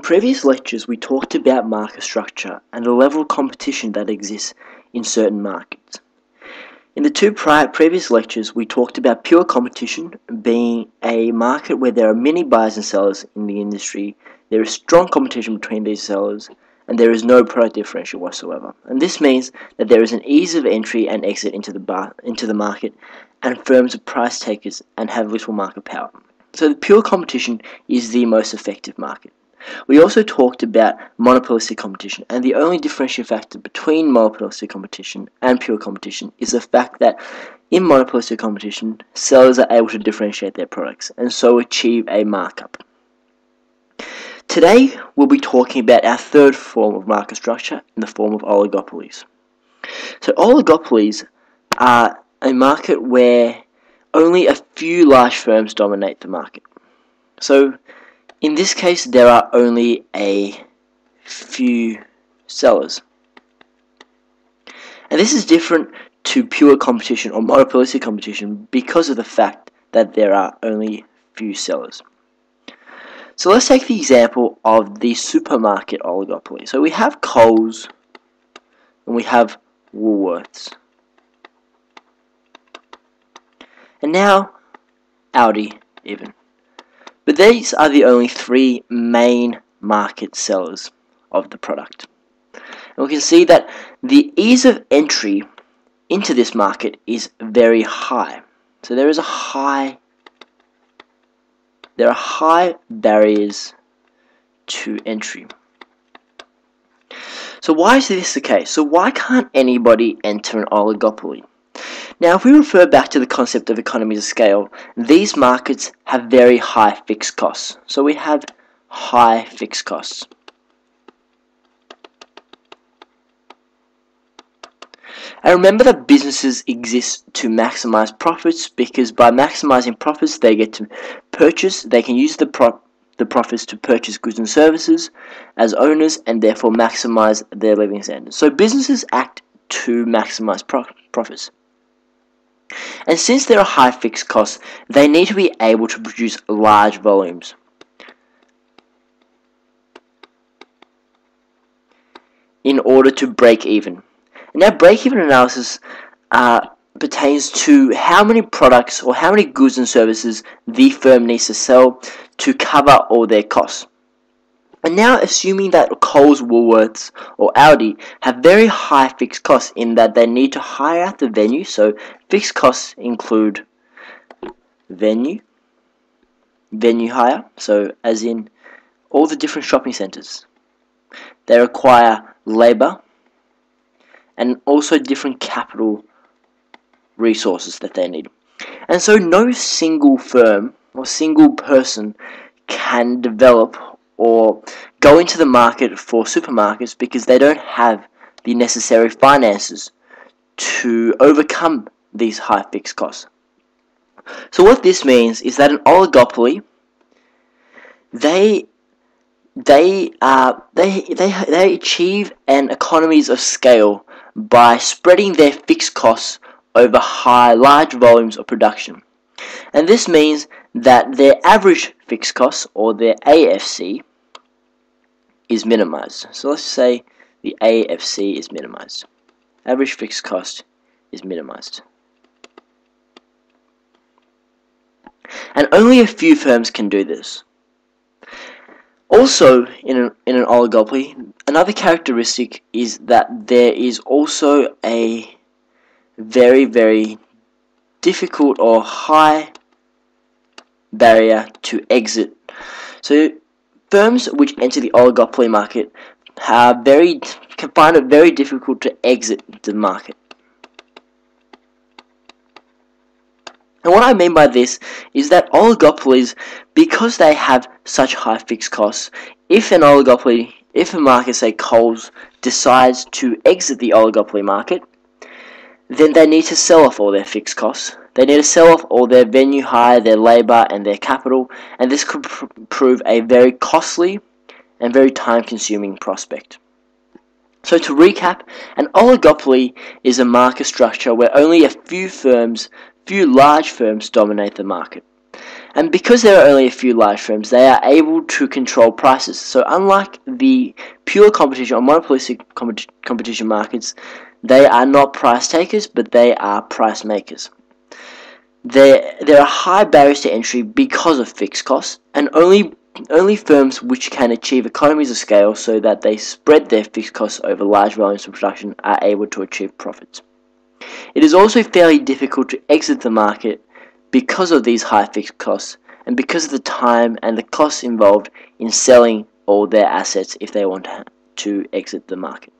previous lectures, we talked about market structure and the level of competition that exists in certain markets. In the two previous lectures, we talked about pure competition being a market where there are many buyers and sellers in the industry, there is strong competition between these sellers, and there is no product differential whatsoever. And this means that there is an ease of entry and exit into the market, and firms are price takers and have little market power. So the pure competition is the most effective market. We also talked about monopolistic competition, and the only differentiating factor between monopolistic competition and pure competition is the fact that in monopolistic competition, sellers are able to differentiate their products and so achieve a markup. Today, we'll be talking about our third form of market structure in the form of oligopolies. So oligopolies are a market where only a few large firms dominate the market. So in this case, there are only a few sellers. And this is different to pure competition or monopolistic competition because of the fact that there are only few sellers. So let's take the example of the supermarket oligopoly. So we have Coles and we have Woolworths. And now Aldi even. But these are the only three main market sellers of the product. And we can see that the ease of entry into this market is very high. So there are high barriers to entry. So why is this the case? So why can't anybody enter an oligopoly? Now, if we refer back to the concept of economies of scale, these markets have very high fixed costs. So we have high fixed costs. And remember that businesses exist to maximize profits, because by maximizing profits, they get to purchase, they can use the profits to purchase goods and services as owners and therefore maximize their living standards. So businesses act to maximize profits. And since there are high fixed costs, they need to be able to produce large volumes. In order to break even. Now, break-even analysis pertains to how many products or how many goods and services the firm needs to sell to cover all their costs. And now, assuming that Coles, Woolworths, or Aldi have very high fixed costs in that they need to hire out the venue, so fixed costs include venue hire, so as in all the different shopping centres. They require labour and also different capital resources that they need. And so no single firm or single person can develop or go into the market for supermarkets because they don't have the necessary finances to overcome these high fixed costs. So what this means is that an oligopoly, they achieve an economies of scale by spreading their fixed costs over large volumes of production. And this means that their average fixed costs, or their AFC, is minimized. So let's say the AFC is minimized. Average fixed cost is minimized. And only a few firms can do this. Also, in an oligopoly, another characteristic is that there is also a very, very difficult or high barrier to exit. So firms which enter the oligopoly market can find it very difficult to exit the market. And what I mean by this is that oligopolies, because they have such high fixed costs, if a market, say Coles, decides to exit the oligopoly market, then they need to sell off all their fixed costs. They need to sell off all their venue hire, their labour and their capital, and this could prove a very costly and very time-consuming prospect. So to recap, an oligopoly is a market structure where only a few large firms dominate the market. And because there are only a few large firms, they are able to control prices. So unlike the pure competition or monopolistic competition markets, they are not price takers, but they are price makers. There are high barriers to entry because of fixed costs, and only firms which can achieve economies of scale so that they spread their fixed costs over large volumes of production are able to achieve profits. It is also fairly difficult to exit the market because of these high fixed costs and because of the time and the costs involved in selling all their assets if they want to exit the market.